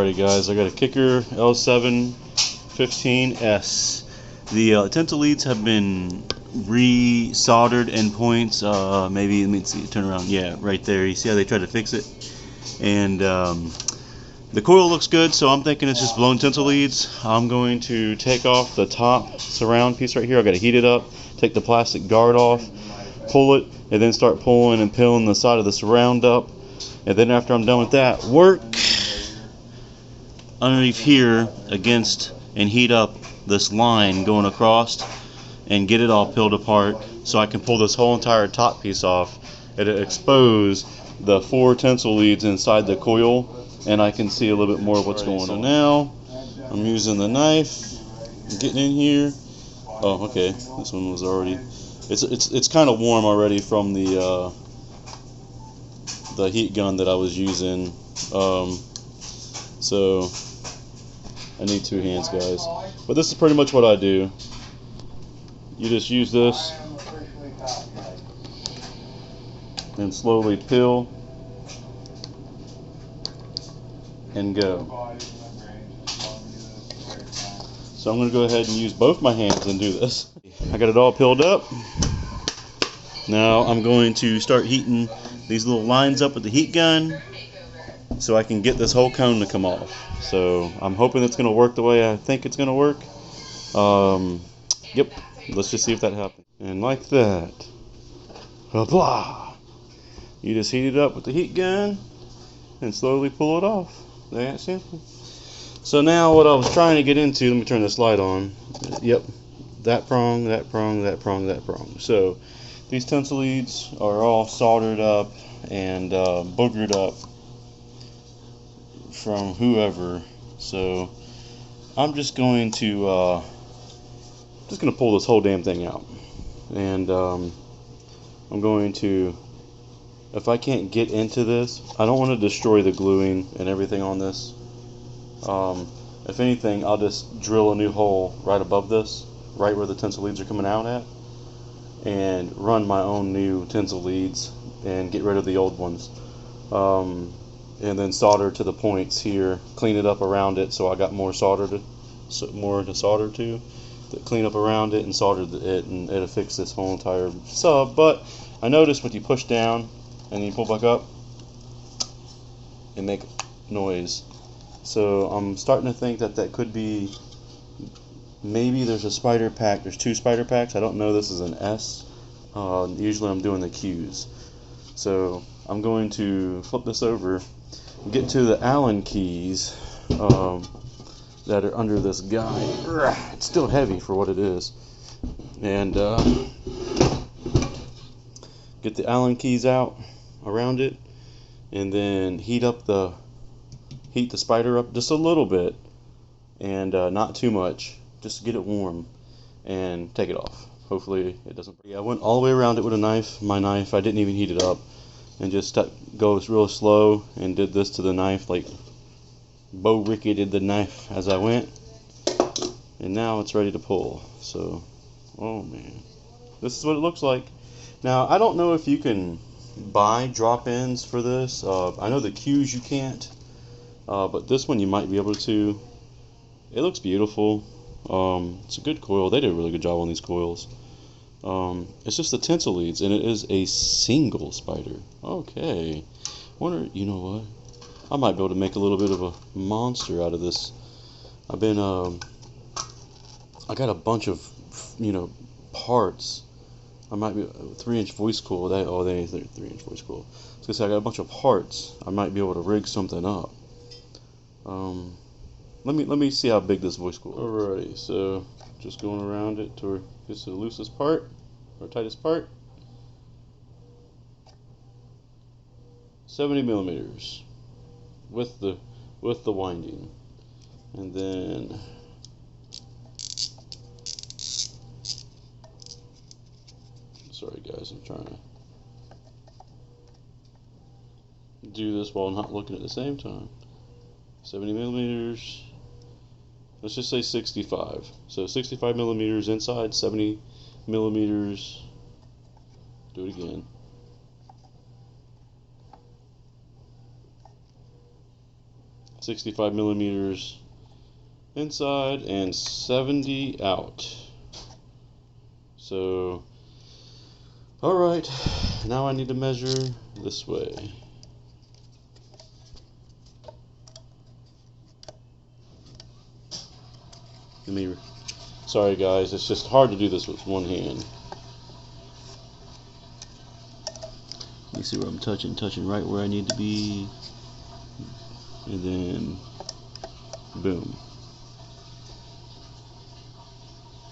Alrighty guys, I got a Kicker L7S. The tinsel leads have been re-soldered in points. Maybe, let me see, turn around. Yeah, right there. You see how they tried to fix it? And the coil looks good, so I'm thinking it's just blown tinsel leads. I'm going to take off the top surround piece right here. I've got to heat it up, take the plastic guard off, pull it, and then start pulling and peeling the side of the surround up. And then after I'm done with that, work underneath here against and heat up this line going across and get it all peeled apart so I can pull this whole entire top piece off and expose the 4 tinsel leads inside the coil, and I can see a little bit more of what's going on. So now I'm using the knife, getting in here. Oh, okay, this one was already, it's kind of warm already from the heat gun that I was using, so I need 2 hands, guys. But this is pretty much what I do. You just use this and slowly peel and go. So I'm going to go ahead and use both my hands and do this. I got it all peeled up. Now I'm going to start heating these little lines up with the heat gun so I can get this whole cone to come off. So I'm hoping it's going to work the way I think it's going to work. Yep, let's just see if that happens. And like that, blah, you just heat it up with the heat gun and slowly pull it off. That simple. So now what I was trying to get into, let me turn this light on. Yep, that prong, that prong, that prong, that prong. So these tinsel leads are all soldered up and boogered up from whoever. So I'm just going to pull this whole damn thing out, and I'm going to, if I can't get into this, I don't want to destroy the gluing and everything on this. If anything, I'll just drill a new hole right above this, right where the tinsel leads are coming out at, and run my own new tinsel leads and get rid of the old ones. And then solder to the points here, clean it up around it so I got more solder to solder to clean up around it and solder it, and it'll fix this whole entire sub. But I noticed when you push down and then you pull back up, it make noise. So I'm starting to think that that could be, maybe there's a spider pack, there's 2 spider packs. I don't know, this is an S. Usually I'm doing the Q's. So I'm going to flip this over, get to the Allen keys that are under this guide. It's still heavy for what it is. And get the Allen keys out around it, and then heat the spider up just a little bit, and not too much, just to get it warm, and take it off. Hopefully it doesn't. Yeah, I went all the way around it with a knife. My knife, I didn't even heat it up, and just goes real slow and did this to the knife, like Bo Ricky did the knife as I went, and now it's ready to pull. So, oh man, this is what it looks like. Now I don't know if you can buy drop-ins for this. I know the Q's you can't, but this one you might be able to. It looks beautiful. It's a good coil. They did a really good job on these coils. It's just the tinsel leads, and it is a single spider. Okay, wonder, you know what? I might be able to make a little bit of a monster out of this. I've been, I got a bunch of, parts. I might be 3-inch voice coil. They 3-inch voice coil. I was gonna say, I got a bunch of parts. I might be able to rig something up. Let me see how big this voice coil is. Alrighty, so just going around it to gets to the loosest part or tightest part. 70 millimeters with the winding, and then sorry guys, I'm trying to do this while not looking at the same time. 70 millimeters. Let's just say 65. So 65 millimeters inside, 70 millimeters. Do it again. 65 millimeters inside and 70 out. So, alright, now I need to measure this way. Sorry guys, it's just hard to do this with one hand. You see where I'm touching right where I need to be, and then boom.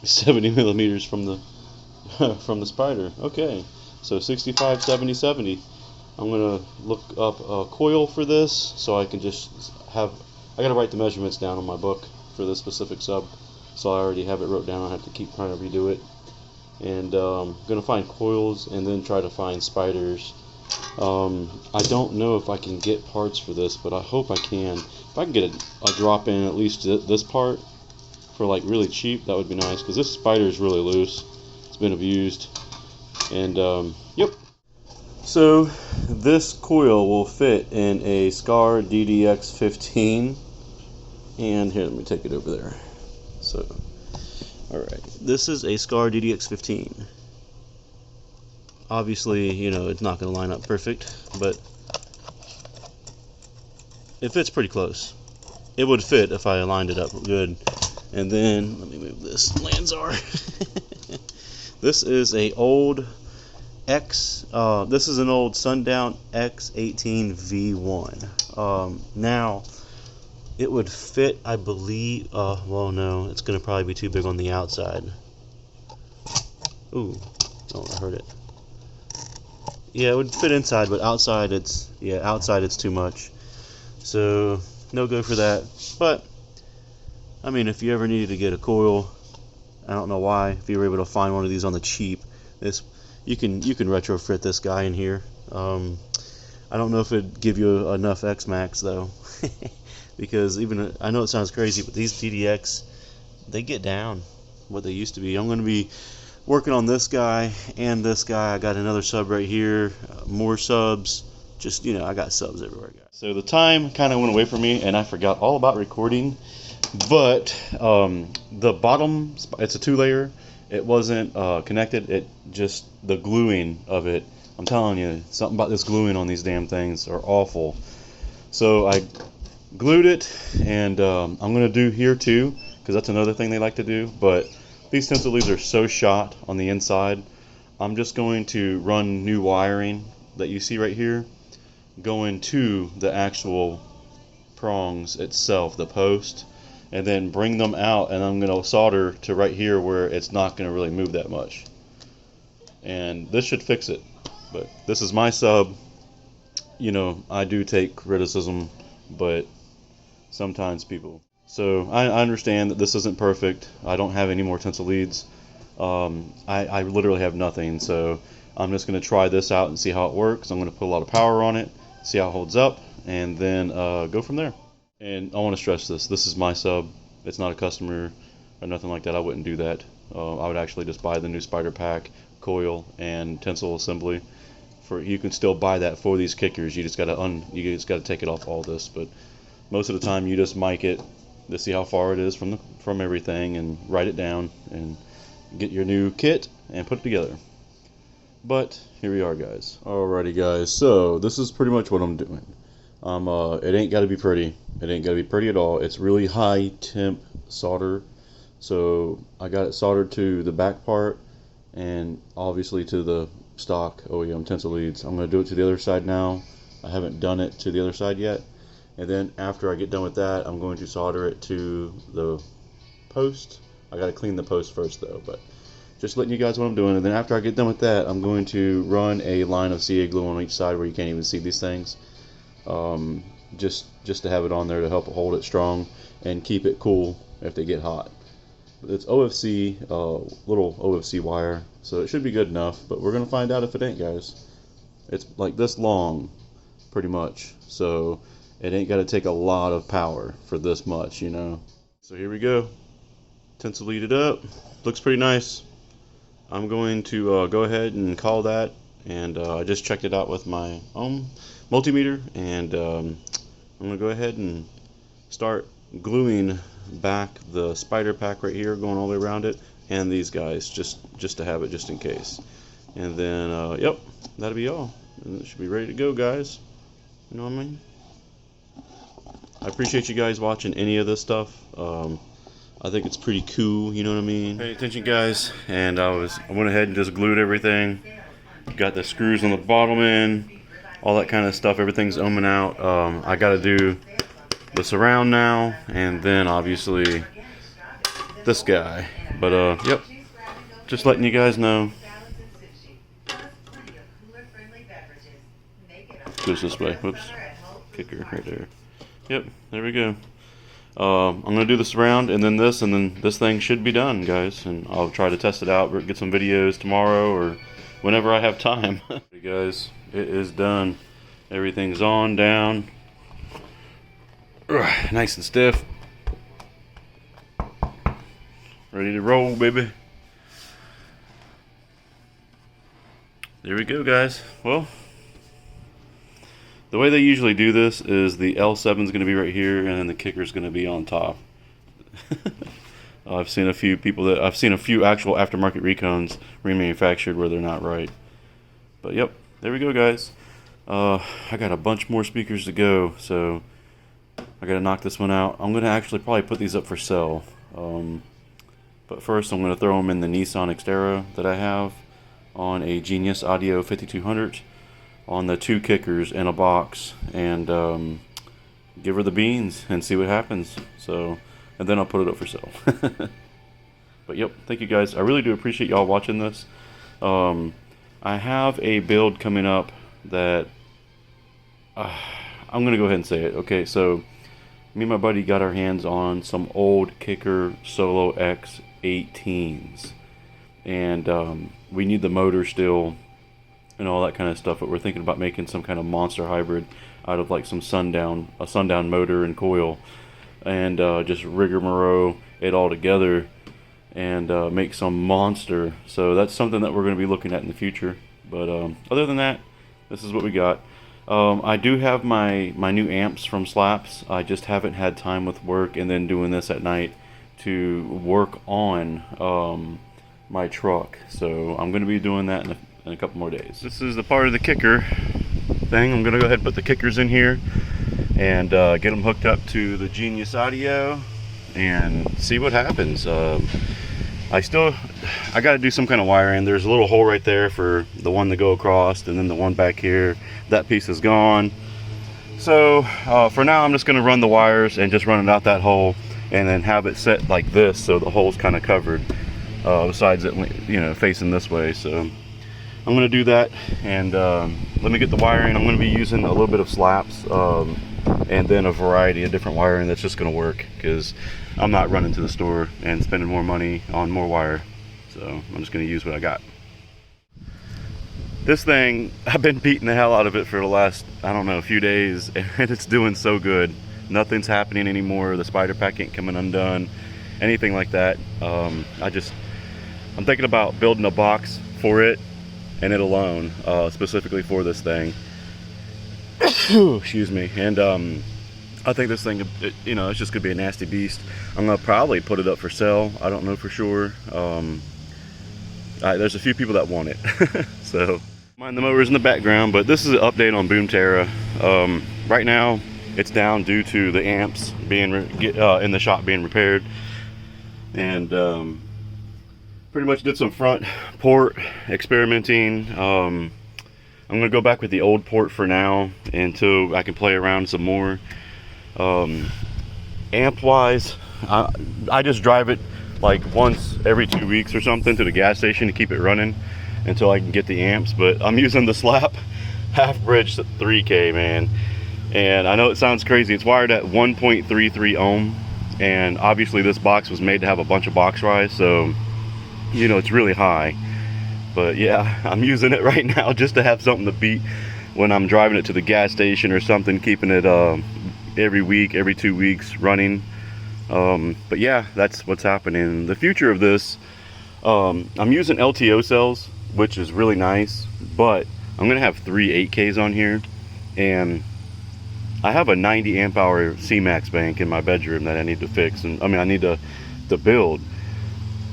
70 millimeters from the from the spider. Okay, so 65, 70, 70. I'm gonna look up a coil for this so I can just have. I gotta write the measurements down on my book for this specific sub, so I already have it wrote down. I have to keep trying to redo it. And I'm gonna find coils and then try to find spiders. I don't know if I can get parts for this, but I hope I can. If I can get a drop in at least this part for like really cheap, that would be nice, because this spider is really loose. It's been abused. And yep. So this coil will fit in a Scar DDX15. And here, let me take it over there. So, alright, this is a Scar DDX15. Obviously, you know, it's not going to line up perfect, but it fits pretty close. It would fit if I aligned it up good. And then, let me move this Lanzar. This is a old this is an old Sundown X18 V1. Now, it would fit, I believe, well no, it's going to probably be too big on the outside. Ooh, don't hurt it. Yeah, it would fit inside, but outside it's too much. So no go for that. But I mean, if you ever needed to get a coil, I don't know why, if you were able to find one of these on the cheap, you can retrofit this guy in here. I don't know if it'd give you enough X-Max though, because even I know it sounds crazy, but these DDX, they get down what they used to be. I'm going to be working on this guy and this guy. I got another sub right here, more subs. Just, you know, I got subs everywhere, guys. So the time kind of went away from me, and I forgot all about recording. But the bottom, it's a 2-layer. It wasn't connected. It just, the gluing of it. I'm telling you, something about this gluing on these damn things are awful. So I glued it, and I'm going to do here too, because that's another thing they like to do. But these tinsel leads are so shot on the inside. I'm just going to run new wiring that you see right here going to the actual prongs itself, the post, and then bring them out, and I'm going to solder to right here where it's not going to really move that much. And this should fix it. But this is my sub. You know, I do take criticism, but sometimes people. So I understand that this isn't perfect. I don't have any more tinsel leads. I literally have nothing. So I'm just going to try this out and see how it works. I'm going to put a lot of power on it, see how it holds up, and then go from there. And I want to stress this. This is my sub. It's not a customer or nothing like that. I wouldn't do that. I would actually just buy the new spider pack, coil, and tinsel assembly. You can still buy that for these kickers. You just got to take it off all this. But most of the time, you just mic it to see how far it is from everything, and write it down and get your new kit and put it together. But here we are, guys. Alrighty, guys. So this is pretty much what I'm doing. It ain't got to be pretty. It ain't got to be pretty at all. It's really high temp solder. So I got it soldered to the back part, and obviously to the stock OEM tinsel leads. I'm going to do it to the other side now. I haven't done it to the other side yet. And then after I get done with that, I'm going to solder it to the post. I got to clean the post first though, but just letting you guys know what I'm doing. And then after I get done with that, I'm going to run a line of CA glue on each side where you can't even see these things. Just to have it on there to help hold it strong and keep it cool if they get hot. It's OFC, little OFC wire, so it should be good enough, but we're going to find out if it ain't, guys. It's like this long, pretty much, so it ain't got to take a lot of power for this much, you know. So here we go. Tinsel lead it up. Looks pretty nice. I'm going to go ahead and call that, and I just checked it out with my own multimeter, and I'm going to go ahead and start gluing back the spider pack right here, going all the way around it, and these guys, just to have it just in case. And then, yep, that'll be all. And it should be ready to go, guys. You know what I mean? I appreciate you guys watching any of this stuff. I think it's pretty cool, you know what I mean? Pay attention, guys. And I went ahead and just glued everything. Got the screws on the bottom end, all that kind of stuff. Everything's ohming out. I got to do the surround now, and then obviously this guy. But yep, just letting you guys know. Goes this way. Whoops. Kicker right there. Yep, there we go. I'm going to do this surround, and then this thing should be done, guys. And I'll try to test it out, get some videos tomorrow or whenever I have time. Hey guys, it is done. Everything's on, down. Nice and stiff. Ready to roll, baby. There we go, guys. Well, the way they usually do this is the L7 is going to be right here, and then the kicker is going to be on top. I've seen a few actual aftermarket Recones remanufactured where they're not right. But yep, there we go, guys. I got a bunch more speakers to go, so I got to knock this one out. I'm going to actually probably put these up for sale. But first, I'm going to throw them in the Nissan Xterra that I have on a Genius Audio 5200. On the 2 kickers in a box, and give her the beans and see what happens. So, and then I'll put it up for sale. But yep, thank you guys. I really do appreciate y'all watching this. I have a build coming up that I'm gonna go ahead and say it. Okay, so me and my buddy got our hands on some old Kicker Solo X 18s, and we need the motor still and all that kind of stuff, but we're thinking about making some kind of monster hybrid out of like a sundown motor and coil, and just rigmarole it all together and make some monster. So that's something that we're going to be looking at in the future. But other than that, this is what we got. I do have my new amps from Slaps. I just haven't had time with work and then doing this at night to work on my truck. So I'm going to be doing that in a couple more days. This is the part of the kicker thing. I'm gonna go ahead and put the kickers in here and get them hooked up to the Genius Audio and see what happens. I gotta do some kind of wiring. There's a little hole right there for the one to go across, and then the one back here, that piece is gone. So for now, I'm just gonna run the wires and just run it out that hole, and then have it set like this so the hole's kind of covered, besides it, you know, facing this way. So I'm going to do that, and let me get the wiring. I'm going to be using a little bit of Slaps and then a variety of different wiring that's just going to work, because I'm not running to the store and spending more money on more wire. So I'm just going to use what I got. This thing, I've been beating the hell out of it for the last, I don't know, a few days, and it's doing so good. Nothing's happening anymore. The spider pack ain't coming undone, anything like that. I'm thinking about building a box for it and it alone, specifically for this thing. Excuse me. And I think this thing, you know, it's just gonna be a nasty beast. I'm gonna probably put it up for sale. I don't know for sure. There's a few people that want it. So mind the mowers in the background, but this is an update on Boomterra. Right now it's down due to the amps being in the shop being repaired, and pretty much did some front port experimenting. I'm gonna go back with the old port for now until I can play around some more. Amp wise, I just drive it like once every 2 weeks or something to the gas station to keep it running until I can get the amps. But I'm using the Slap half bridge 3K, man, and I know it sounds crazy. It's wired at 1.33 ohm, and obviously this box was made to have a bunch of box rise, so you know it's really high. But yeah, I'm using it right now just to have something to beat when I'm driving it to the gas station or something, keeping it every week, every 2 weeks running. But yeah, that's what's happening. The future of this, I'm using LTO cells, which is really nice, but I'm gonna have 3 8Ks on here, and I have a 90 amp hour C-Max bank in my bedroom that I need to fix, and I need to build.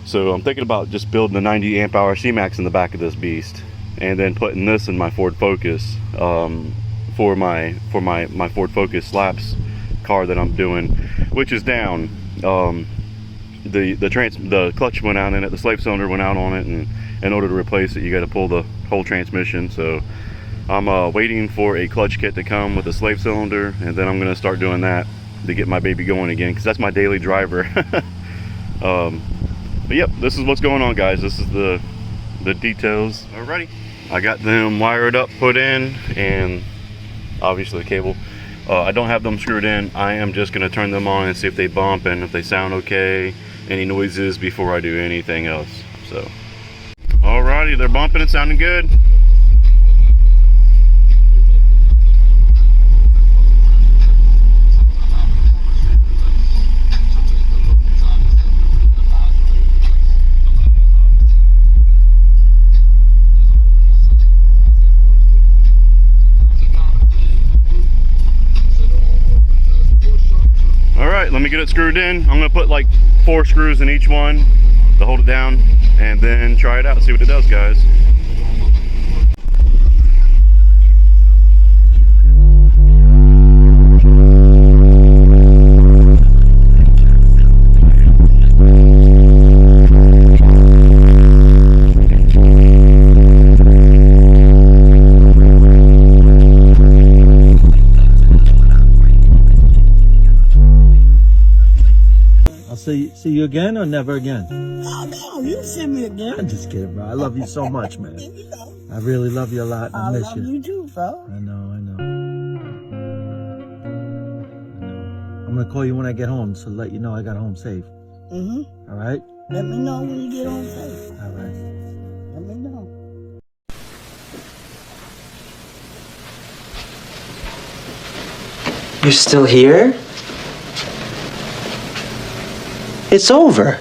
So I'm thinking about just building a 90 amp hour C-Max in the back of this beast, and then putting this in my Ford Focus for my Ford Focus Slaps car that I'm doing, which is down. The clutch went out in it, the slave cylinder went out on it, and in order to replace it, you got to pull the whole transmission. So I'm waiting for a clutch kit to come with a slave cylinder, and then I'm going to start doing that to get my baby going again, because that's my daily driver. But yep, this is what's going on, guys. This is the details. Alrighty, I got them wired up, put in, and obviously the cable. I don't have them screwed in. I am just going to turn them on and see if they bump and if they sound okay, any noises, before I do anything else. So alrighty, they're bumping and sounding good. Alright, let me get it screwed in. I'm going to put like 4 screws in each one to hold it down, and then try it out, see what it does, guys. See you again or never again? Oh, no, you see me again. I'm just kidding, bro. I love you so much, man. I really love you a lot. I miss love you. you too, bro. I know. I'm gonna call you when I get home, so let you know I got home safe. Mm-hmm. All right? Let me know when you get home safe. All right. Let me know. You're still here? It's over.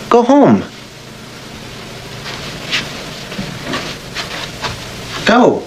Go home. Go.